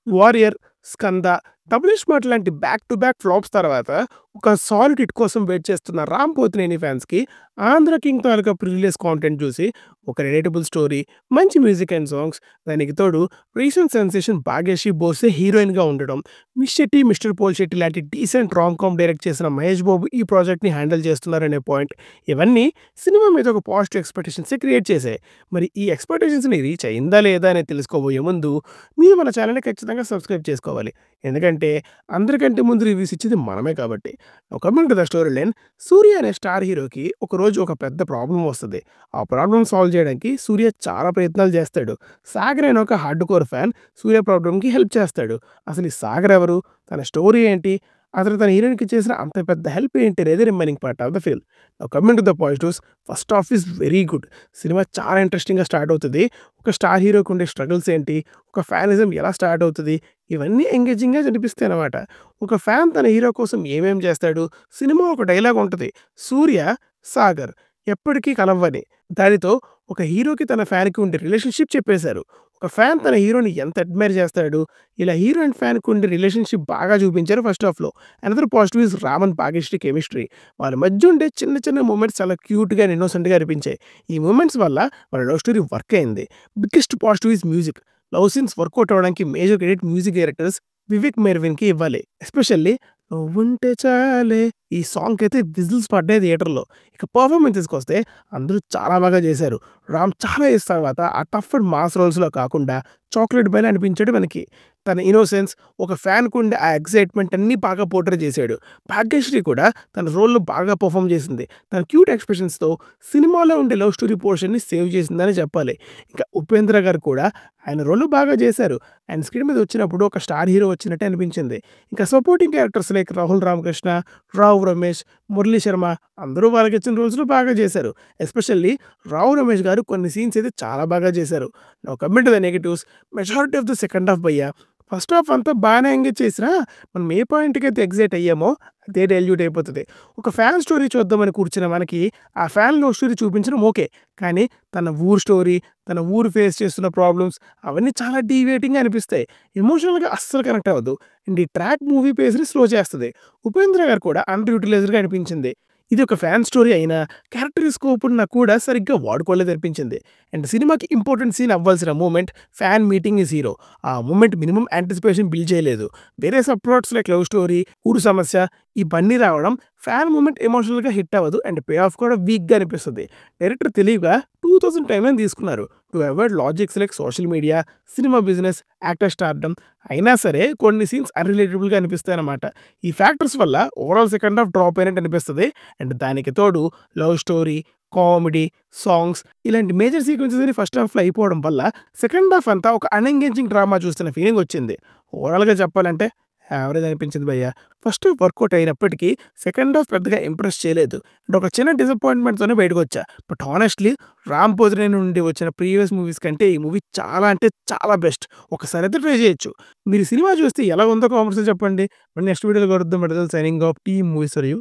'Warrior', 'Skanda', 'double smart' లాంటి back to back flops తర్వాత ఒక సాలిడ్ హిట్ కోసం వెయిట్ చేస్తున్న 'రామ్ పోతినేని' ఫ్యాన్స్‌కి 'Andhra King' Taluka pre release content చూసి ఒక రిలేటబుల్ స్టోరీ, మంచి మ్యూజిక్ అండ్ సాంగ్స్, దానికి తోడు రీసెంట్ సెన్సేషన్ 'భాగ్యశ్రీ బోసే' హీరోయిన్‌గా ఉండడం, 'Miss Shetty Mister Polishetty' లాంటి డీసెంట్ రామ్ కామ్ డైరెక్ట్ చేసిన 'మహేష్ బాబు' ఈ ప్రాజెక్ట్‌ని హ్యాండిల్ చేస్తున్నారనే పాయింట్, ఇవన్నీ సినిమా మీద ఒక పాజిటివ్ ఎక్స్‌పెక్టేషన్సే క్రియేట్ చేశాయి. మరి ఈ ఎక్స్‌పెక్టేషన్స్‌ని రీచ్ అయిందా లేదా అనేది తెలుసుకోబోయే ముందు మీరు మన ఛానెల్‌ని ఖచ్చితంగా సబ్స్క్రైబ్ చేసుకోవాలి. ఎందుకంటే అందరికంటే ముందు రివ్యూస్ ఇచ్చేది మనమే కాబట్టి. Now coming to the story line. Surya అనే స్టార్ హీరోకి ఒకరోజు ఒక పెద్ద ప్రాబ్లమ్ వస్తది. ఆ ప్రాబ్లమ్ సాల్వ్ చేయడానికి సూర్య చాలా ప్రయత్నాలు చేస్తాడు. సాగర్ అనే ఒక హార్డ్ కోర్ ఫ్యాన్ సూర్య ప్రాబ్లమ్‌కి హెల్ప్ చేస్తాడు. అసలు ఈ సాగర్ ఎవరు? తన స్టోరీ ఏంటి? అతను తన హీరోయిన్‌కి చేసిన అంత పెద్ద హెల్ప్ ఏంటి అనేది remaining part of the film. Now coming to the positives. First half is very good. Cinema చాలా ఇంట్రెస్టింగ్‌గా స్టార్ట్ అవుతది. ఒక స్టార్ హీరోకి ఉండే స్ట్రగుల్స్ ఏంటి? ఒక ఫ్యానిజం ఎలా స్టార్ట్ అవుతది? ఇవన్నీ ఎంగేజింగ్‌గా అనిపిస్తాయన్నమాట. ఒక ఫ్యాన్ తన హీరో కోసం ఏమేం చేస్తాడు? సినిమా ఒక డైలాగ్ ఉంటది. 'సూర్య, సాగర్ ఎప్పటికీ కలవ్వని.' దానితో ఒక హీరోకి తన ఫ్యాన్‌కి ఉండే రిలేషన్‌షిప్ చెప్పేశారు. ఒక ఫ్యాన్ తన హీరోని ఎంత అడ్మైర్ చేస్తాడు? ఇలా హీరో అండ్ ఫ్యాన్‌కి ఉండే రిలేషన్‌షిప్ బాగా చూపించారు ఫస్ట్ హాఫ్‌లో. Another positive is Ram and Bhagyashri chemistry. వాళ్ళ మధ్య ఉండే చిన్న చిన్న మూమెంట్స్ చాలా క్యూట్‌గా అండ్ ఇన్నోసెంట్‌గా అనిపించాయి. ఈ మూమెంట్స్ వల్ల వాళ్ళ లవ్ స్టోరీ వర్క్ అయింది. Biggest positive is music. Love scenes work out అవ్వడానికి major credit music directors Vivek మెర్విన్‌కి ఇవ్వాలి. ఎస్పెషల్లీ 'నువ్వుంటే చాలే' ఈ సాంగ్‌కైతే విజిల్స్ పడ్డాయి థియేటర్‌లో. ఇక పెర్ఫార్మన్సెస్‌కొస్తే అందరూ చాలా బాగా చేశారు. రామ్ చాలా ఇయర్స్ తర్వాత ఆ టఫ్ అండ్ మాస్ రోల్స్‌లో కాకుండా చాక్లేట్ బాయ్‌లా అనిపించాడు మనకి. తన ఇన్నోసెన్స్, ఒక ఫ్యాన్‌కుండే ఆ ఎక్సైట్‌మెంట్ అన్నీ బాగా పోర్ట్రే చేశాడు. భాగ్యశ్రీ కూడా తన రోల్‌లో బాగా పెర్ఫార్మ్ చేసింది. తన క్యూట్ ఎక్స్‌ప్రెషన్స్‌తో సినిమాలో ఉండే లవ్ స్టోరీ పోర్షన్‌ని సేవ్ చేసిందనే చెప్పాలి. ఇంకా ఉపేంద్ర గారు కూడా ఆయన రోల్ బాగా చేశారు. ఆయన స్క్రీన్ మీద వచ్చినప్పుడు ఒక స్టార్ హీరో వచ్చినట్టే అనిపించింది. ఇంకా supporting characters like Rahul Ramakrishna, Rao Ramesh, Murali Sharma అందరూ వాళ్ళకిచ్చిన రోల్స్‌లో బాగా చేశారు. ఎస్పెషల్లీ రావు రమేష్ గారు కొన్ని సీన్స్ అయితే చాలా బాగా చేశారు. Now coming to the negatives. Majority of the second half భయ్యా. ఫస్ట్ హాఫ్ అంతా బానే ఎంగేజ్ చేసినా, మనం ఏ పాయింట్‌కైతే ఎక్సైట్ అయ్యామో అదే డైల్యూట్ అయిపోతది. ఒక ఫ్యాన్ స్టోరీ చూద్దామని కూర్చున్న మనకి, ఆ ఫ్యాన్ లవ్ స్టోరీ చూపించడం ఓకే. కానీ తన ఊరు స్టోరీ, తన ఊరు ఫేస్ చేస్తున్న ప్రాబ్లమ్స్ అవన్నీ చాలా డీవియేటింగ్‌గా అనిపిస్తాయి. ఎమోషనల్‌గా అస్సలు కనెక్ట్ అవ్వదు. అండ్ ఈ ట్రాక్ మూవీ పేస్‌ని స్లో చేస్తది. ఉపేంద్ర గారు కూడా అండర్ యుటిలైజ్డ్‌గా అనిపించింది. ఇది ఒక ఫ్యాన్ స్టోరీ అయినా, క్యారెక్టర్ స్కోప్ ఉన్నా కూడా సరిగ్గా వాడుకోలేదనిపించింది. అండ్ సినిమాకి ఇంపార్టెంట్ సీన్ అవ్వాల్సిన moment, fan meeting his hero. ఆ మూమెంట్ మినిమమ్ యాంటిసిపేషన్ బిల్డ్ చేయలేదు. వేరే sub plots like love story, ఊరు సమస్య ఇవన్నీ రావడం ఫ్యాన్ మూమెంట్ ఎమోషనల్‌గా హిట్ అవ్వదు. అండ్ పే ఆఫ్ కూడా వీక్‌గా అనిపిస్తది. డైరెక్టర్ తెలివిగా 2000 టైమ్‌లైన్ తీసుకున్నారు. To avoid logics like social media, cinema business, actor stardom. అయినా సరే కొన్ని సీన్స్ అన్‌రిలేటబుల్‌గా అనిపిస్తాయన్నమాట. ఈ ఫ్యాక్టర్స్ వల్ల ఓవరాల్ సెకండ్ హాఫ్ డ్రాప్ అయినట్టు అనిపిస్తది. అండ్ దానికి తోడు లవ్ స్టోరీ, కామెడీ, సాంగ్స్ ఇలాంటి మేజర్ సీక్వెన్సెస్ అన్ని ఫస్ట్ హాఫ్‌లో అయిపోవడం వల్ల సెకండ్ హాఫ్ అంతా ఒక అన్‌ఎంగేజింగ్ డ్రామా చూస్తున్న ఫీలింగ్ వచ్చింది. ఓవరాల్‌గా చెప్పాలంటే యావరేజ్ అనిపించింది భయ్యా. ఫస్ట్ హాఫ్ వర్కౌట్ అయినప్పటికీ సెకండ్ హాఫ్ పెద్దగా ఇంప్రెస్ చేయలేదు. అండ్ ఒక చిన్న డిసప్పాయింట్‌మెంట్‌తోనే బయటకొచ్చా. బట్ హానెస్ట్‌లీ 'రామ్ పోతినేని' నుండి వచ్చిన ప్రీవియస్ మూవీస్ కంటే ఈ మూవీ చాలా అంటే చాలా బెస్ట్. ఒకసారైతే ట్రై చేయొచ్చు. మీరు సినిమా చూస్తే ఎలా ఉందో కామెంట్స్‌లో చెప్పండి. మరి నెక్స్ట్ వీడియోలో కలుద్దాం. Signing off team movies for you.